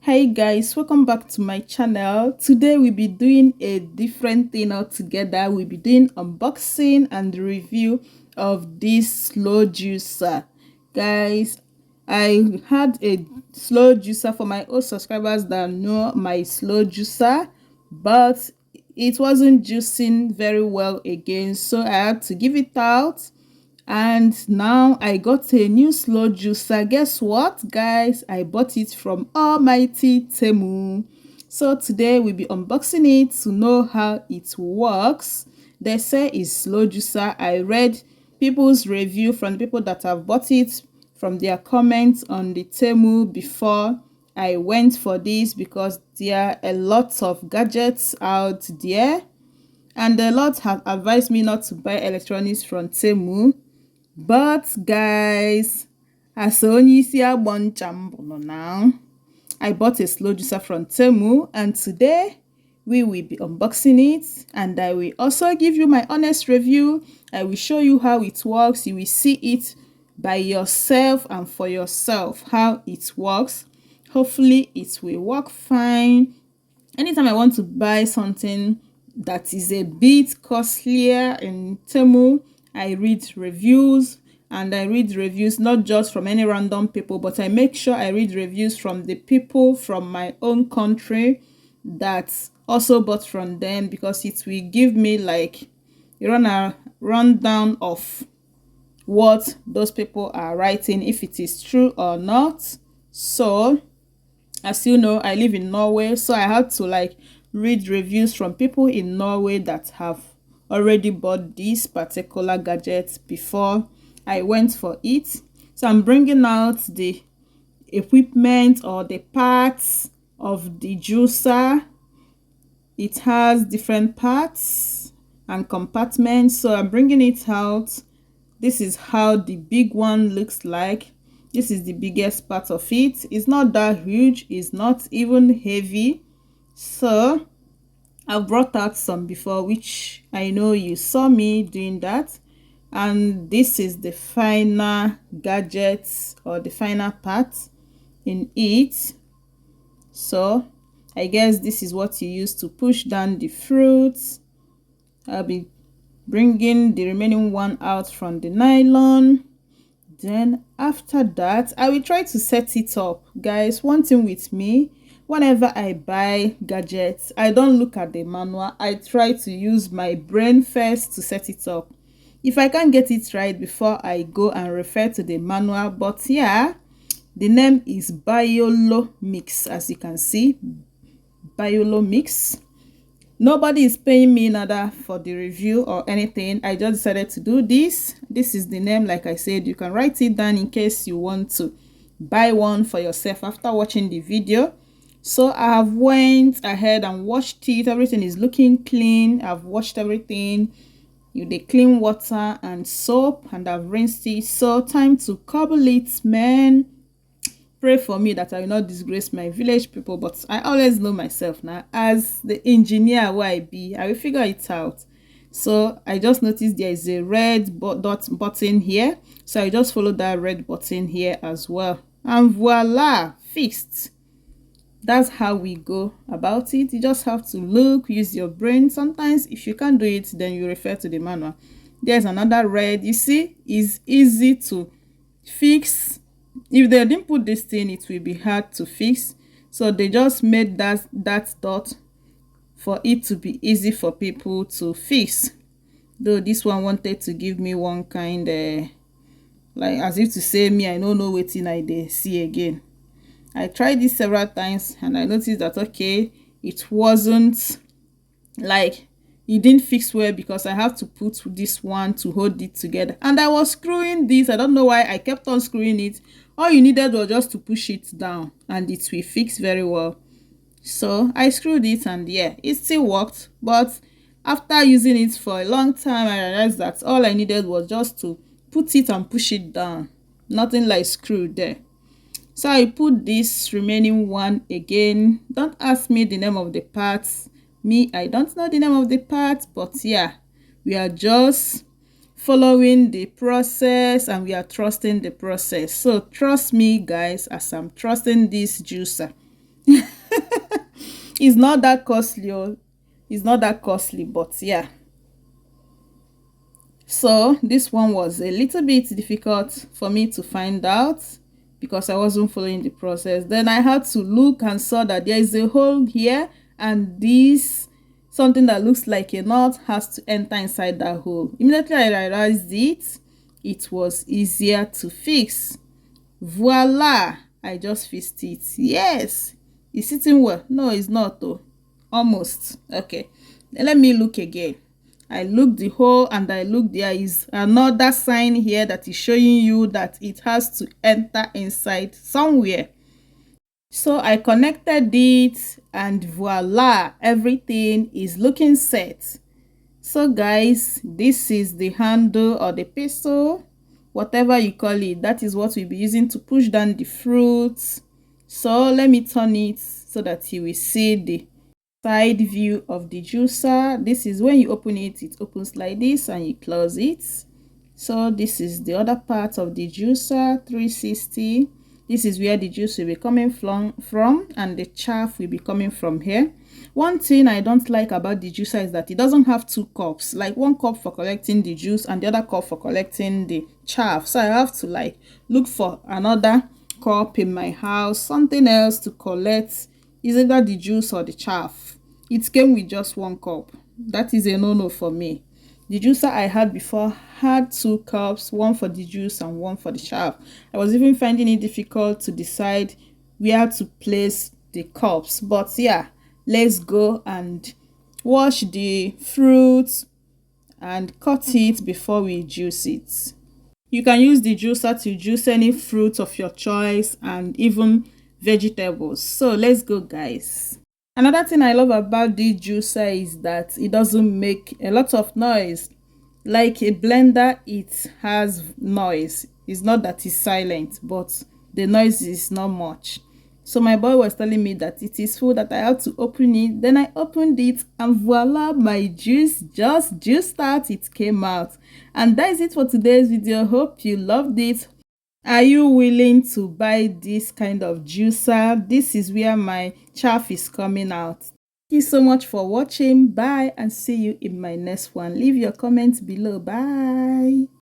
Hey guys, welcome back to my channel. Today we'll be doing a different thing altogether. We'll be doing unboxing and review of this slow juicer. Guys, I had a slow juicer for my old subscribers that know my slow juicer, but it wasn't juicing very well again, so I had to give it out. And now I got a new slow juicer. Guess what, guys? I bought it from almighty TEMU. So today we'll be unboxing it to know how it works. They say it's slow juicer. I read people's review from the people that have bought it, from their comments on the TEMU before I went for this, because there are a lot of gadgets out there and a lot have advised me not to buy electronics from TEMU. But guys, as onye isi agbo ncha mbụnụ now, I bought a slow juicer from TEMU, and today we will be unboxing it, and I will also give you my honest review. I will show you how it works. You will see it by yourself and for yourself how it works. Hopefully it will work fine. Anytime I want to buy something that is a bit costlier in TEMU, I read reviews, and I read reviews not just from any random people, but I make sure I read reviews from the people from my own country that also bought from them, because it will give me like a rundown of what those people are writing, if it is true or not. So as you know, I live in Norway, so I had to like read reviews from people in Norway that have already bought this particular gadget before I went for it. So I'm bringing out the equipment or the parts of the juicer. It has different parts and compartments, so I'm bringing it out. This is how the big one looks like. This is the biggest part of it. It's not that huge, it's not even heavy. So I've brought out some before, which I know you saw me doing that. And this is the final gadgets or the final part in it. So I guess this is what you use to push down the fruits. I'll be bringing the remaining one out from the nylon. Then after that, I will try to set it up. Guys, one thing with me, whenever I buy gadgets, I don't look at the manual. I try to use my brain first to set it up. If I can't get it right before I go and refer to the manual. But yeah, the name is BioloMix, as you can see, BioloMix. Nobody is paying me nada for the review or anything. I just decided to do this. This is the name. Like I said, you can write it down in case you want to buy one for yourself after watching the video. So I have went ahead and washed it. Everything is looking clean. I've washed everything with the clean water and soap, and I've rinsed it. So time to cobble it, man. Pray for me that I will not disgrace my village people, but I always know myself now. As the engineer who I be, I will figure it out. So I just noticed there is a red dot button here, so I just follow that red button here as well, and voila, fixed. That's how we go about it. You just have to look, use your brain. Sometimes if you can't do it, then you refer to the manual. There's another red, you see, is easy to fix. If they didn't put this thing, it will be hard to fix. So they just made that dot for it to be easy for people to fix. Though this one wanted to give me one kind like as if to say me I don't know wetin I dey see again. I tried this several times and I noticed that okay, it wasn't like it didn't fix well, because I have to put this one to hold it together, and I was screwing this. I don't know why I kept on screwing it. All you needed was just to push it down and it will fix very well. So I screwed it, and yeah, it still worked. But after using it for a long time, I realized that all I needed was just to put it and push it down, nothing like screw there. So I put this remaining one again. Don't ask me the name of the parts. Me, I don't know the name of the parts, but yeah, we are just following the process and we are trusting the process. So trust me guys, as I'm trusting this juicer. It's not that costly. Oh. It's not that costly, but yeah. So this one was a little bit difficult for me to find out because I wasn't following the process. Then I had to look and saw that there is a hole here, and this something that looks like a knot has to enter inside that hole. Immediately I realized it was easier to fix. Voila, I just fixed it. Yes, it's sitting well. No, it's not though. Almost. Okay, then let me look again. I look the hole and I look, there is another sign here that is showing you that it has to enter inside somewhere. So I connected it and voila, everything is looking set. So guys, this is the handle or the pestle, whatever you call it. That is what we'll be using to push down the fruits. So let me turn it so that you will see the side view of the juicer. This is when you open it, it opens like this and you close it. So this is the other part of the juicer, 360. This is where the juice will be coming from and the chaff will be coming from here. One thing I don't like about the juicer is that it doesn't have two cups, like one cup for collecting the juice and the other cup for collecting the chaff. So I have to like look for another cup in my house, something else to collect is either the juice or the chaff. It came with just one cup. That is a no-no for me. The juicer I had before had two cups, one for the juice and one for the chaff. I was even finding it difficult to decide where to place the cups. But yeah, let's go and wash the fruit and cut it before we juice it. You can use the juicer to juice any fruit of your choice and even vegetables. So let's go, guys. Another thing I love about this juicer is that it doesn't make a lot of noise. Like a blender, it has noise. It's not that it's silent, but the noise is not much. So my boy was telling me that it is full, that I have to open it. Then I opened it and voila, my juice just juiced out. It came out. And that is it for today's video. Hope you loved it. Are you willing to buy this kind of juicer? This is where my chaff is coming out. Thank you so much for watching. Bye and see you in my next one. Leave your comments below. Bye.